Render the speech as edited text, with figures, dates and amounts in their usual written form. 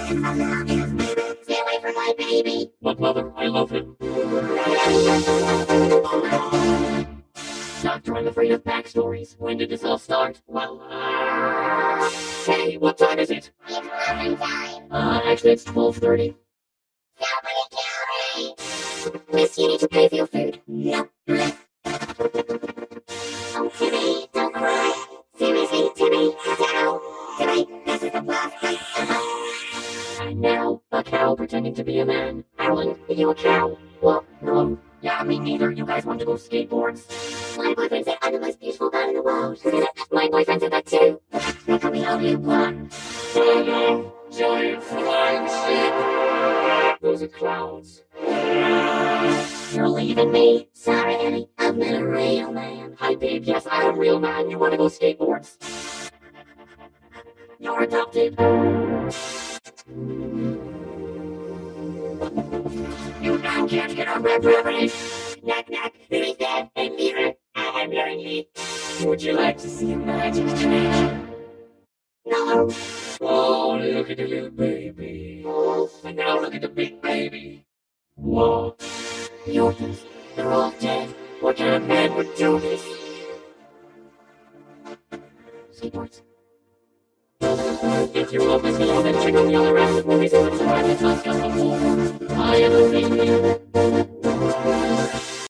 Stay away from my baby. But mother, I love him. Doctor, I'm afraid of backstories. When did this all start? Well, hey, what time is it? It's loving time. Actually, it's 12:30. Nobody kill me. Miss, you need to pay for your food. No. Oh, Timmy, don't cry. Seriously, Timmy, no. Timmy, this is the bluff. And now, a cow pretending to be a man. Alan, are you a cow? What? No. Yeah, me neither. You guys want to go skateboards? My boyfriend said I'm the most beautiful girl in the world. My boyfriend said that too. Now tell me how you plan. Oh no, giant flying sheep. Those are clouds. You're leaving me. Sorry, Ellie. I'm not a real man. Hi babe, yes, I'm a real man. You want to go skateboards? You're adopted. You now can't get on my property. Knock, knock. Who is that? A mirror. I'm lonely. Would you like to see a magic trick? No. Oh, look at the little baby. And now look at the big baby. What? The orphans. They're all dead. What kind of man would do this? Skateboards. If you love this video, then check out the other rest of movies and subscribe to Disgusting 4. I am a baby.